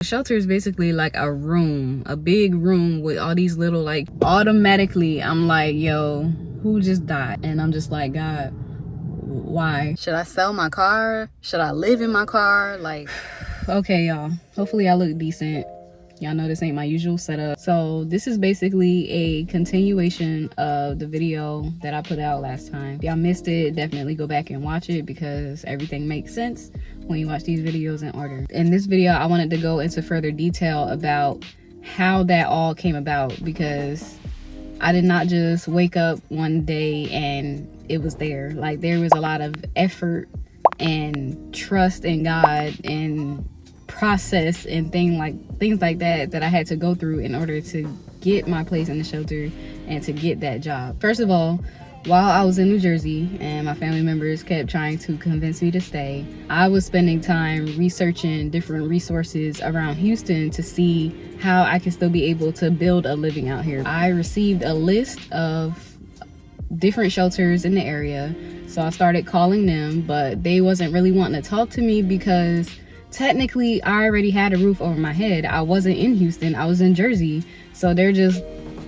The shelter is basically like a room, a big room with all these little, like, automatically I'm like, yo, who just died? And I'm just like, God, why? Should I sell my car? Should I live in my car? Like, okay, y'all, hopefully I look decent. Y'all know this ain't my usual setup. So this is basically a continuation of the video that I put out last time. If y'all missed it, definitely go back and watch it, because everything makes sense when you watch these videos in order. In this video, I wanted to go into further detail about how that all came about, because I did not just wake up one day and it was there. Like, there was a lot of effort and trust in God and process and things like that I had to go through in order to get my place in the shelter and to get that job. First of all, while I was in New Jersey and my family members kept trying to convince me to stay, I was spending time researching different resources around Houston to see how I could still be able to build a living out here. I received a list of different shelters in the area, so I started calling them, but they wasn't really wanting to talk to me because technically I already had a roof over my head. I wasn't in Houston, I was in Jersey. So they're just,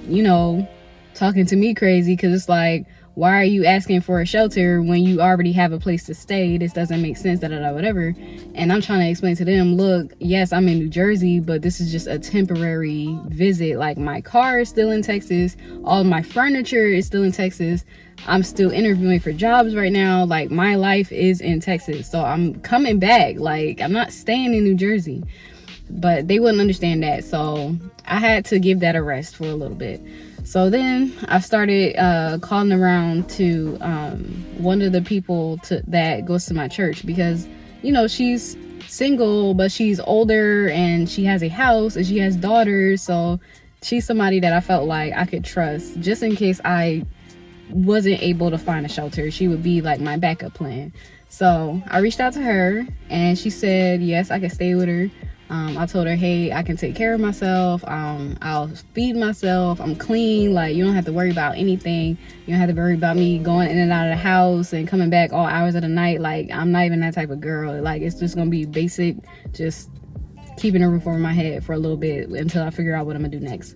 you know, talking to me crazy, because it's like, why are you asking for a shelter when you already have a place to stay? This doesn't make sense, whatever. And I'm trying to explain to them, look, yes, I'm in New Jersey, but this is just a temporary visit. Like, my car is still in Texas, all my furniture is still in Texas, I'm still interviewing for jobs right now. Like, my life is in Texas, so I'm coming back. Like, I'm not staying in New Jersey. But they wouldn't understand that, so I had to give that a rest for a little bit. So then I started calling around to one of the people that goes to my church, because, you know, she's single, but she's older and she has a house and she has daughters. So she's somebody that I felt like I could trust, just in case I wasn't able to find a shelter. She would be like my backup plan. So I reached out to her and she said yes, I could stay with her. I told her, hey, I can take care of myself. I'll feed myself. I'm clean. Like, you don't have to worry about anything. You don't have to worry about me going in and out of the house and coming back all hours of the night. Like, I'm not even that type of girl. Like, it's just gonna be basic, just keeping a roof over my head for a little bit until I figure out what I'm gonna do next.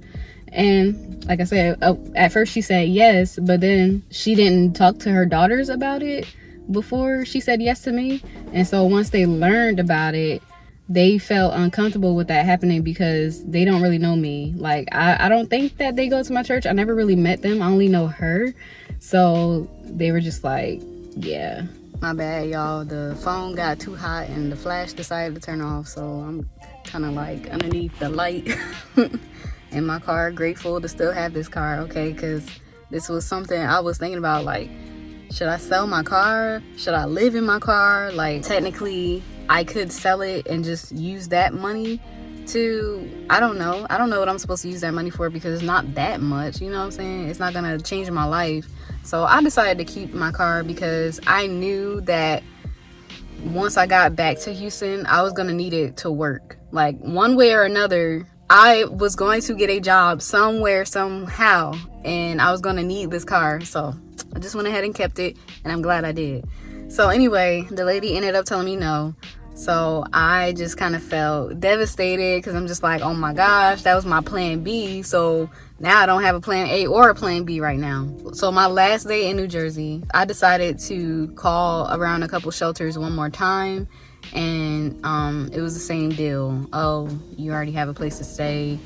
And like I said, at first she said yes, but then she didn't talk to her daughters about it before she said yes to me. And so once they learned about it, they felt uncomfortable with that happening, because they don't really know me. Like, I don't think that they go to my church. I never really met them. I only know her. So they were just like, yeah, my bad, y'all. The phone got too hot and the flash decided to turn off. So I'm kind of like underneath the light in my car. Grateful to still have this car, okay? Because this was something I was thinking about. Like, should I sell my car? Should I live in my car? Like, technically I could sell it and just use that money to, I don't know what I'm supposed to use that money for, because it's not that much, you know what I'm saying? It's not gonna change my life. So I decided to keep my car, because I knew that once I got back to Houston, I was gonna need it to work. Like, one way or another, I was going to get a job somewhere, somehow, and I was gonna need this car. So I just went ahead and kept it, and I'm glad I did. So anyway, the lady ended up telling me no. So I just kind of felt devastated, because I'm just like, oh my gosh, that was my plan B. So now I don't have a plan A or a plan B right now. So my last day in New Jersey, I decided to call around a couple shelters one more time. And it was the same deal. Oh, you already have a place to stay.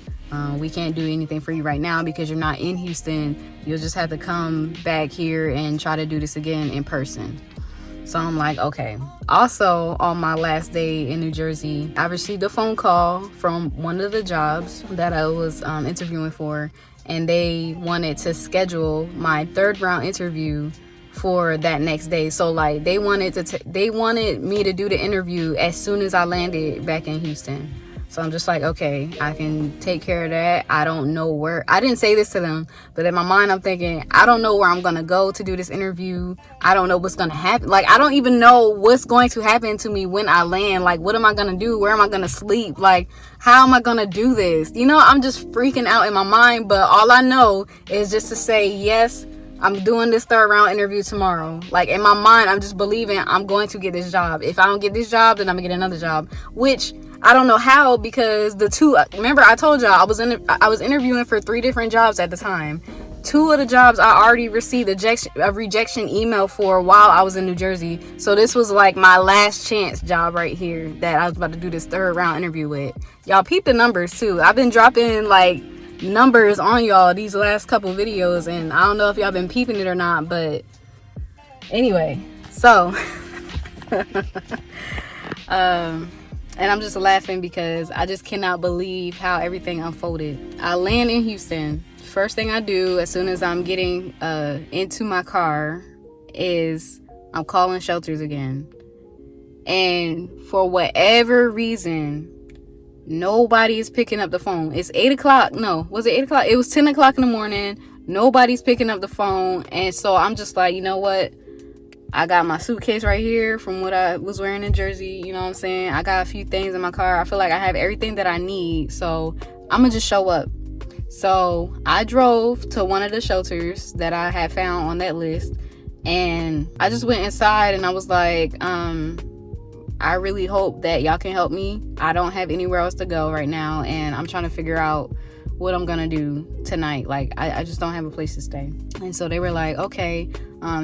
We can't do anything for you right now because you're not in Houston. You'll just have to come back here and try to do this again in person. So I'm like, okay. Also, on my last day in New Jersey, I received a phone call from one of the jobs that I was interviewing for, and they wanted to schedule my third round interview for that next day. So like, they wanted me to do the interview as soon as I landed back in Houston. So I'm just like, okay, I can take care of that. I don't know where, I didn't say this to them, but in my mind I'm thinking, I don't know where I'm gonna go to do this interview. I don't know what's gonna happen. Like, I don't even know what's going to happen to me when I land. Like, what am I gonna do? Where am I gonna sleep? Like, how am I gonna do this? You know, I'm just freaking out in my mind, but all I know is just to say, yes, I'm doing this third round interview tomorrow. Like, in my mind, I'm just believing I'm going to get this job. If I don't get this job, then I'm gonna get another job, which I don't know how, because the two, remember I told y'all I was interviewing for 3 different jobs at the time. 2 of the jobs I already received a rejection email for while I was in New Jersey. So this was like my last chance job right here that I was about to do this 3rd round interview with. Y'all peep the numbers too. I've been dropping like numbers on y'all these last couple videos, and I don't know if y'all been peeping it or not, but anyway, so and I'm just laughing because I just cannot believe how everything unfolded. I land in Houston. First thing I do as soon as I'm getting into my car is I'm calling shelters again. And for whatever reason, nobody is picking up the phone. It's 8 o'clock. No, was it 8 o'clock? It was 10 o'clock in the morning. Nobody's picking up the phone. And so I'm just like, you know what? I got my suitcase right here from what I was wearing in Jersey. You know what I'm saying? I got a few things in my car. I feel like I have everything that I need. So I'm going to just show up. So I drove to one of the shelters that I had found on that list. And I just went inside and I was like, I really hope that y'all can help me. I don't have anywhere else to go right now. And I'm trying to figure out what I'm gonna do tonight. Like, I just don't have a place to stay. And so they were like, okay,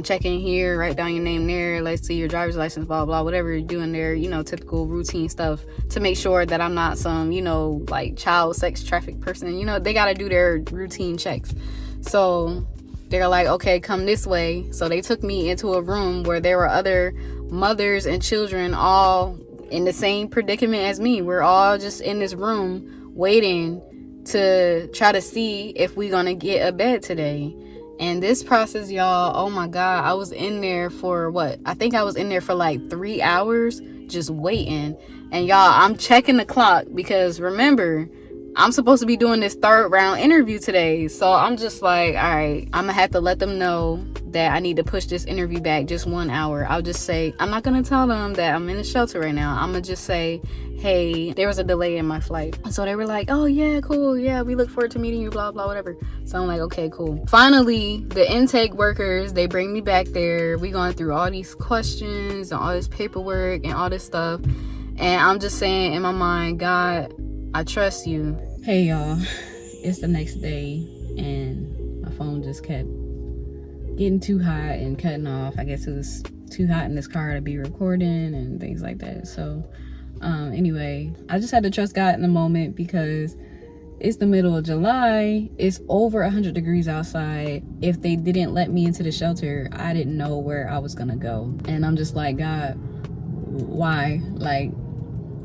check in here, write down your name there, let's see your driver's license, blah blah, whatever you're doing there, you know, typical routine stuff to make sure that I'm not some, you know, like child sex traffic person. You know, they gotta do their routine checks. So they're like, okay, come this way. So they took me into a room where there were other mothers and children all in the same predicament as me. We're all just in this room waiting to try to see if we're gonna get a bed today. And this process, y'all, oh my god, I was in there for I think I was in there for like 3 hours just waiting. And y'all, I'm checking the clock because remember, I'm supposed to be doing this 3rd round interview today. So I'm just like, all right, I'm gonna have to let them know that I need to push this interview back just 1 hour. I'll just say, I'm not gonna tell them that I'm in a shelter right now. I'm gonna just say, hey, there was a delay in my flight. So they were like, oh yeah, cool, yeah, we look forward to meeting you, blah blah, whatever. So I'm like, okay, cool. Finally, the intake workers, they bring me back there. We going through all these questions and all this paperwork and all this stuff, and I'm just saying in my mind, God, I trust you. Hey y'all, it's the next day and my phone just kept getting too hot and cutting off. I guess it was too hot in this car to be recording and things like that. So anyway, I just had to trust God in the moment because it's the middle of July. It's over 100 degrees outside. If they didn't let me into the shelter, I didn't know where I was gonna go. And I'm just like, God, why? Like,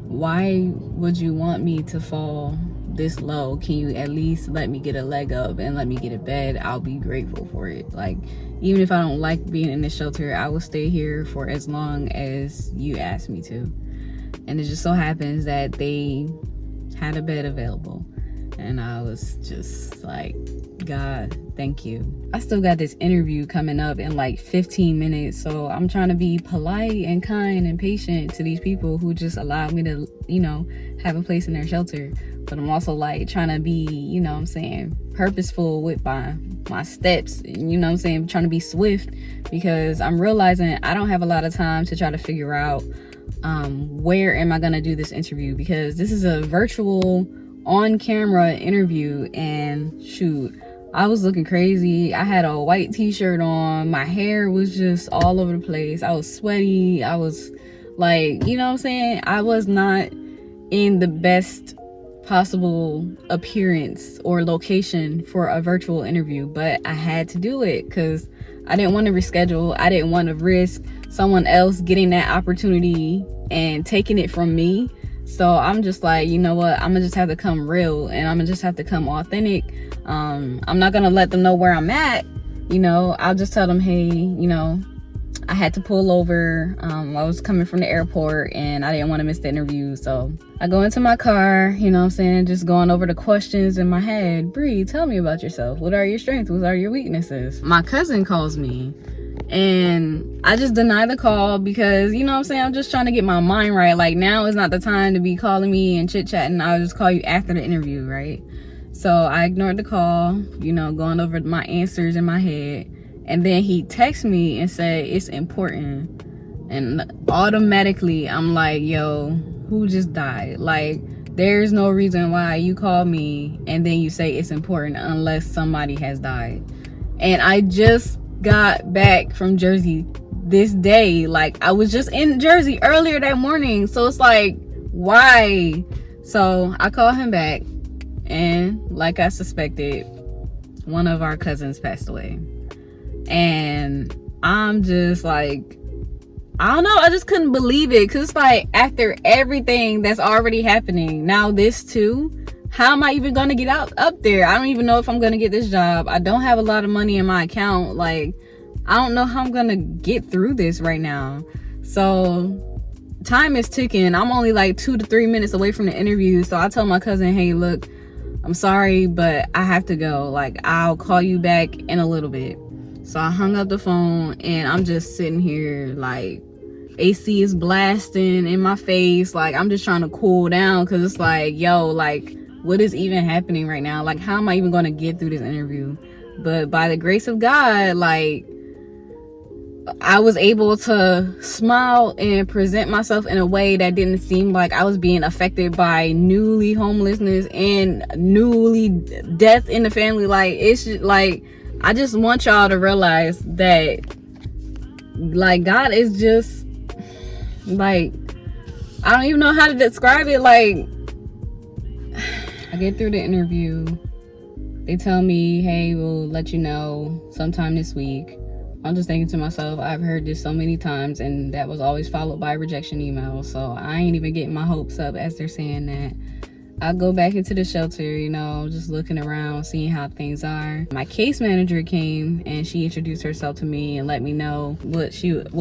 why would you want me to fall this low? Can you at least let me get a leg up and let me get a bed? I'll be grateful for it. Like, even if I don't like being in this shelter, I will stay here for as long as you ask me to. And it just so happens that they had a bed available, and I was just like, God, thank you. I still got this interview coming up in like 15 minutes, so I'm trying to be polite and kind and patient to these people who just allowed me to, you know, have a place in their shelter. But I'm also like trying to be, you know what I'm saying, purposeful with my steps, you know what I'm saying, trying to be swift, because I'm realizing I don't have a lot of time to try to figure out where am I gonna do this interview, because this is a virtual on-camera interview. And shoot, I was looking crazy. I had a white t-shirt on, my hair was just all over the place, I was sweaty, I was like, you know what I'm saying, I was not in the best possible appearance or location for a virtual interview, but I had to do it because I didn't want to reschedule. I didn't want to risk someone else getting that opportunity and taking it from me. So I'm just like, you know what, I'm gonna just have to come real, and I'm gonna just have to come authentic. I'm not gonna let them know where I'm at, you know. I'll just tell them, hey, you know, I had to pull over. I was coming from the airport and I didn't want to miss the interview. So I go into my car, you know what I'm saying, just going over the questions in my head. Bree, tell me about yourself. What are your strengths? What are your weaknesses? My cousin calls me and I just deny the call because, you know what I'm saying, I'm just trying to get my mind right. Like, now is not the time to be calling me and chit-chatting. I'll just call you after the interview, right? So I ignored the call, you know, going over my answers in my head. And then he texts me and said, it's important. And automatically I'm like, yo, who just died? Like, there's no reason why you call me and then you say it's important unless somebody has died. And I just got back from Jersey this day. Like, I was just in Jersey earlier that morning. So it's like, why? So I called him back, and like I suspected, one of our cousins passed away. And I'm just like, I don't know, I just couldn't believe it, because it's like, after everything that's already happening, now this too, how am I even gonna get up there? I don't even know if I'm gonna get this job. I don't have a lot of money in my account. Like, I don't know how I'm gonna get through this right now. So time is ticking. I'm only like 2 to 3 minutes away from the interview. So I told my cousin, hey, look, I'm sorry, but I have to go. Like, I'll call you back in a little bit. So I hung up the phone, and I'm just sitting here, like, AC is blasting in my face. Like, I'm just trying to cool down, because it's like, yo, like, what is even happening right now? Like, how am I even going to get through this interview? But by the grace of God, like, I was able to smile and present myself in a way that didn't seem like I was being affected by newly homelessness and newly death in the family. Like, it's just, like, I just want y'all to realize that, like, God is just, like, I don't even know how to describe it. Like, I get through the interview. They tell me, hey, we'll let you know sometime this week. I'm just thinking to myself, I've heard this so many times, and that was always followed by a rejection email. So I ain't even getting my hopes up as they're saying that. I go back into the shelter, you know, just looking around, seeing how things are. My case manager came, and she introduced herself to me and let me know what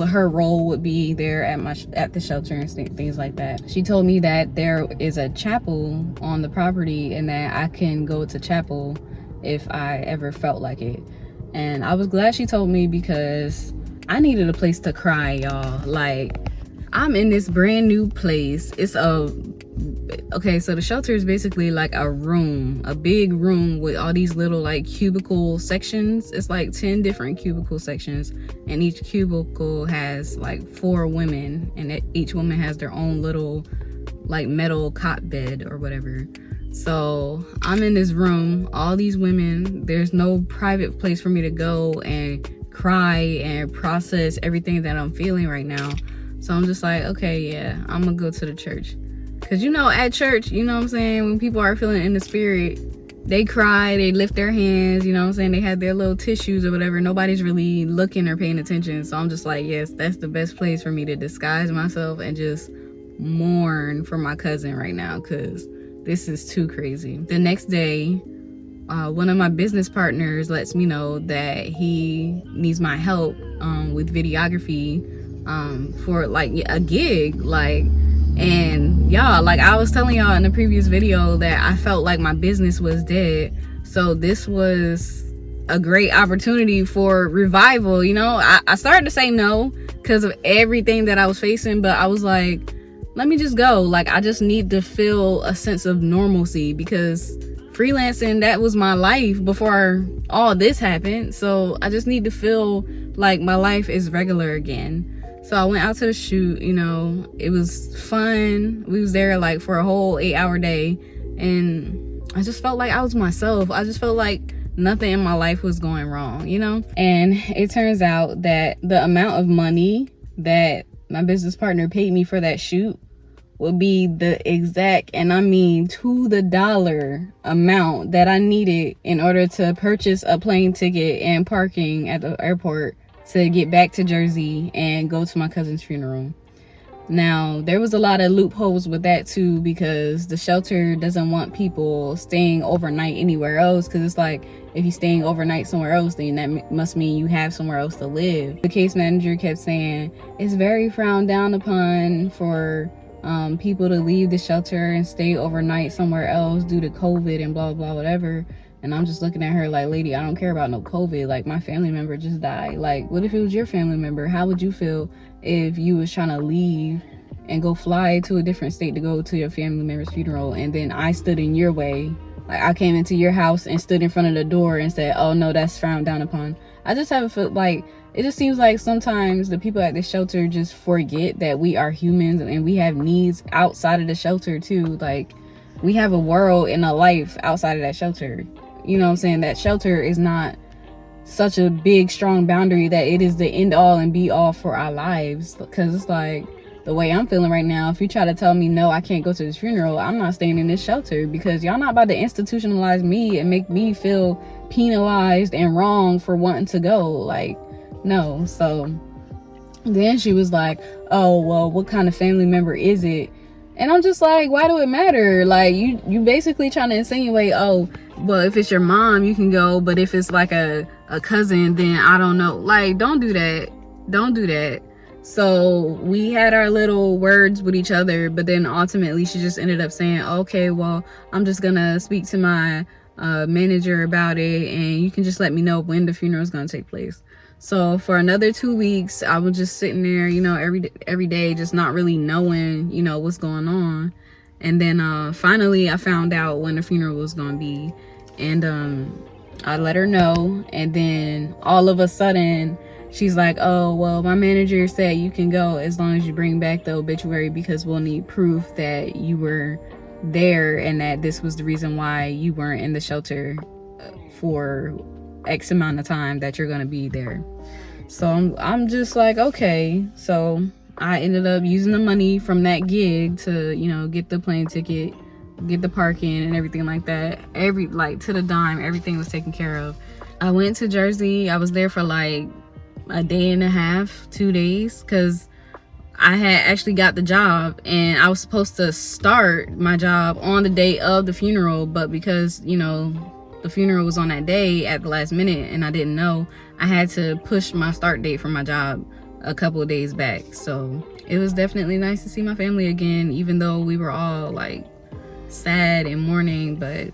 her role would be there at the shelter and things like that. She told me that there is a chapel on the property, and that I can go to chapel if I ever felt like it. And I was glad she told me, because I needed a place to cry, y'all. Like, I'm in this brand new place. Okay, so the shelter is basically like a room, a big room with all these little like cubicle sections. It's like 10 different cubicle sections, and each cubicle has like 4 women, and each woman has their own little like metal cot bed or whatever. So I'm in this room, all these women. There's no private place for me to go and cry and process everything that I'm feeling right now. So I'm just like, okay, yeah, I'm gonna go to the church. Because, you know, at church, you know what I'm saying, when people are feeling in the spirit, they cry, they lift their hands, you know what I'm saying, they have their little tissues or whatever. Nobody's really looking or paying attention. So I'm just like, yes, that's the best place for me to disguise myself and just mourn for my cousin right now, because this is too crazy. The next day, one of my business partners lets me know that he needs my help with videography for like a gig. Like, and y'all, like I was telling y'all in the previous video that I felt like my business was dead. So this was a great opportunity for revival. You know, I started to say no because of everything that I was facing, but I was like, let me just go. Like, I just need to feel a sense of normalcy, because freelancing, that was my life before all this happened. So I just need to feel like my life is regular again. So I went out to the shoot, you know, it was fun. We was there like for a whole 8-hour day, and I just felt like I was myself. I just felt like nothing in my life was going wrong, you know? And it turns out that the amount of money that my business partner paid me for that shoot would be the exact, and I mean to the dollar, amount that I needed in order to purchase a plane ticket and parking at the airport to get back to Jersey and go to my cousin's funeral. Now, there was a lot of loopholes with that too, because the shelter doesn't want people staying overnight anywhere else, because it's like, if you're staying overnight somewhere else, then that must mean you have somewhere else to live. The case manager kept saying it's very frowned down upon for people to leave the shelter and stay overnight somewhere else due to COVID and blah blah whatever. And I'm just looking at her like, lady, I don't care about no COVID. Like, my family member just died. Like, what if it was your family member? How would you feel if you was trying to leave and go fly to a different state to go to your family member's funeral, and then I stood in your way? Like, I came into your house and stood in front of the door and said, oh no, that's frowned down upon. I just have a feel like it just seems like sometimes the people at the shelter just forget that we are humans and we have needs outside of the shelter too. Like, we have a world and a life outside of that shelter. You know what I'm saying? That shelter is not such a big, strong boundary that it is the end all and be all for our lives. Because it's like, the way I'm feeling right now, if you try to tell me, no, I can't go to this funeral, I'm not staying in this shelter, because y'all not about to institutionalize me and make me feel penalized and wrong for wanting to go. Like, no. So then she was like, oh, well, what kind of family member is it? And I'm just like, why do it matter? Like, you basically trying to insinuate, oh, well, if it's your mom, you can go, but if it's like a cousin, then I don't know. Like, don't do that. Don't do that. So we had our little words with each other, but then ultimately she just ended up saying, okay, well, I'm just gonna speak to my manager about it, and you can just let me know when the funeral is gonna take place. So for another 2 weeks, I was just sitting there, you know, every day, just not really knowing, you know, what's going on. And then finally I found out when the funeral was gonna be, and I let her know. And then all of a sudden she's like, oh, well, my manager said you can go as long as you bring back the obituary, because we'll need proof that you were there and that this was the reason why you weren't in the shelter for X amount of time that you're gonna be there. So I'm just like, okay. So I ended up using the money from that gig to, you know, get the plane ticket, get the parking and everything like that. Like to the dime, everything was taken care of. I went to Jersey. I was there for like a day and a half, 2 days, because I had actually got the job and I was supposed to start my job on the day of the funeral, but because, you know, the funeral was on that day at the last minute and I didn't know, I had to push my start date for my job a couple of days back. So it was definitely nice to see my family again, even though we were all like sad and mourning. But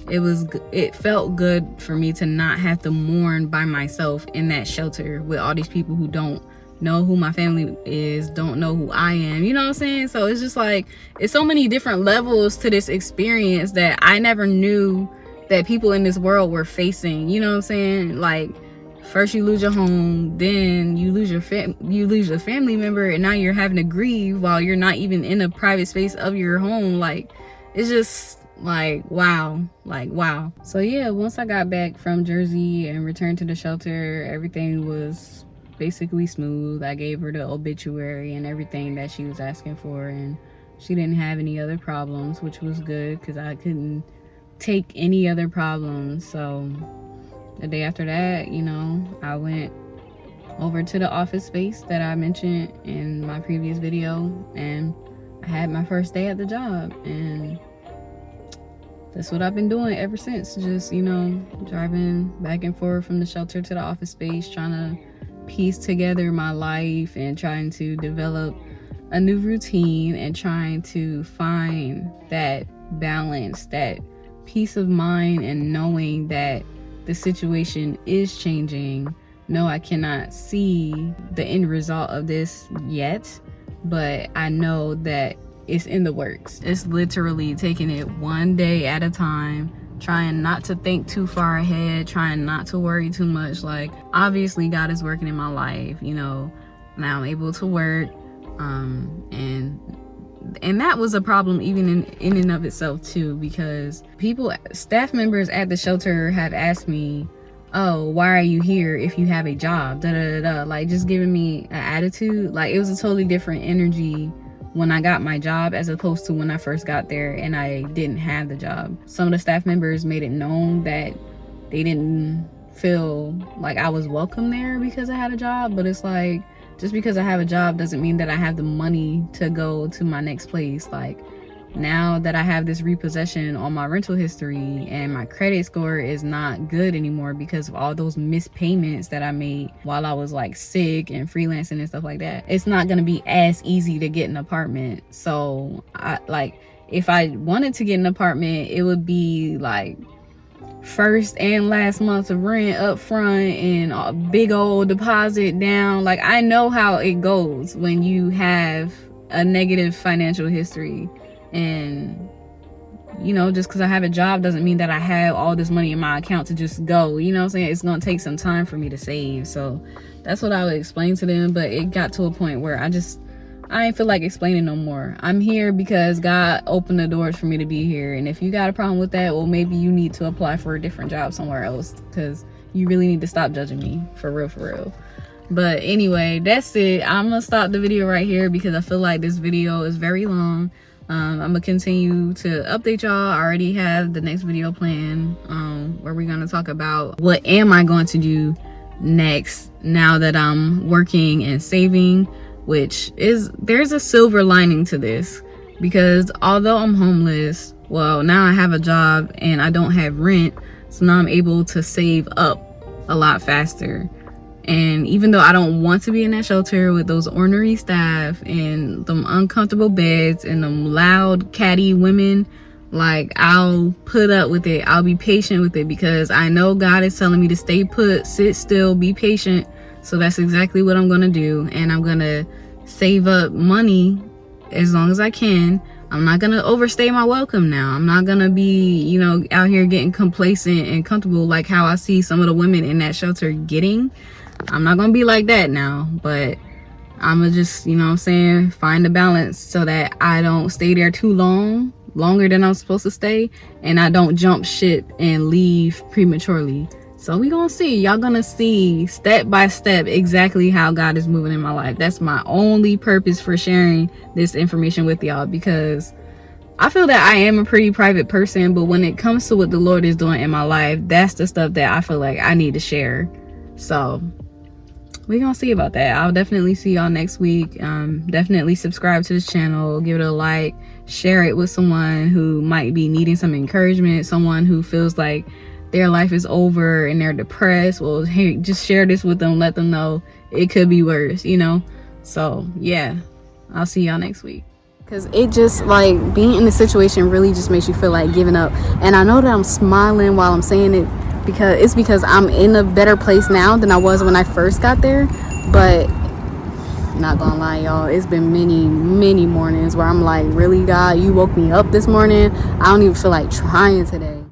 it felt good for me to not have to mourn by myself in that shelter with all these people who don't know who my family is, don't know who I am, you know what I'm saying? So it's just like, it's so many different levels to this experience that I never knew that people in this world were facing, you know what I'm saying? Like, first you lose your home, then you lose your family member, and now you're having to grieve while you're not even in a private space of your home. Like, it's just like, wow. So yeah, once I got back from Jersey and returned to the shelter, everything was basically smooth. I gave her the obituary and everything that she was asking for, and she didn't have any other problems, which was good because I couldn't take any other problems. So the day after that, you know, I went over to the office space that I mentioned in my previous video, and I had my first day at the job, and that's what I've been doing ever since. Just, you know, driving back and forth from the shelter to the office space, trying to piece together my life and trying to develop a new routine and trying to find that balance, that peace of mind, and knowing that the situation is changing. No, I cannot see the end result of this yet, but I know that it's in the works. It's literally taking it one day at a time, trying not to think too far ahead, trying not to worry too much. Like, obviously God is working in my life, you know, now I'm able to work, and that was a problem even in and of itself too, because staff members at the shelter have asked me, oh, why are you here if you have a job, like just giving me an attitude. Like, it was a totally different energy when I got my job as opposed to when I first got there and I didn't have the job. Some of the staff members made it known that they didn't feel like I was welcome there because I had a job, but it's like, just because I have a job doesn't mean that I have the money to go to my next place. Like, now that I have this repossession on my rental history and my credit score is not good anymore because of all those missed payments that I made while I was like sick and freelancing and stuff like that, it's not going to be as easy to get an apartment. So if I wanted to get an apartment, it would be like first and last month of rent up front and a big old deposit down. Like, I know how it goes when you have a negative financial history and you know, just because I have a job doesn't mean that I have all this money in my account to just go. You know what I'm saying? It's gonna take some time for me to save. So that's what I would explain to them. But it got to a point where I ain't feel like explaining no more. I'm here because God opened the doors for me to be here. And if you got a problem with that, well, maybe you need to apply for a different job somewhere else, because you really need to stop judging me, for real. But anyway, that's it. I'm gonna stop the video right here because I feel like this video is very long. I'm gonna continue to update y'all. I already have the next video planned, where we're gonna talk about what am I going to do next now that I'm working and saving, which is, there's a silver lining to this, because although I'm homeless, well, now I have a job and I don't have rent, so now I'm able to save up a lot faster. And even though I don't want to be in that shelter with those ornery staff and them uncomfortable beds and them loud catty women, like, I'll put up with it. I'll be patient with it, because I know God is telling me to stay put, sit still, be patient. So that's exactly what I'm gonna do. And I'm gonna save up money as long as I can. I'm not gonna overstay my welcome now. I'm not gonna be, you know, out here getting complacent and comfortable like how I see some of the women in that shelter getting. I'm not gonna be like that now, but I'm gonna just, you know what I'm saying, find a balance so that I don't stay there too long, longer than I'm supposed to stay, and I don't jump ship and leave prematurely. So we gonna see. Y'all gonna see step by step exactly how God is moving in my life. That's my only purpose for sharing this information with y'all, because I feel that I am a pretty private person, but when it comes to what the Lord is doing in my life, that's the stuff that I feel like I need to share. So we're gonna see about that. I'll definitely see y'all next week. Definitely subscribe to this channel, give it a like, share it with someone who might be needing some encouragement, someone who feels like their life is over and they're depressed. Well, hey, just share this with them, let them know it could be worse, you know. So yeah, I'll see y'all next week. Because it just, like, being in the situation really just makes you feel like giving up. And I know that I'm smiling while I'm saying it, because I'm in a better place now than I was when I first got there. But not gonna lie, y'all, it's been many mornings where I'm like, really, God, you woke me up this morning? I don't even feel like trying today.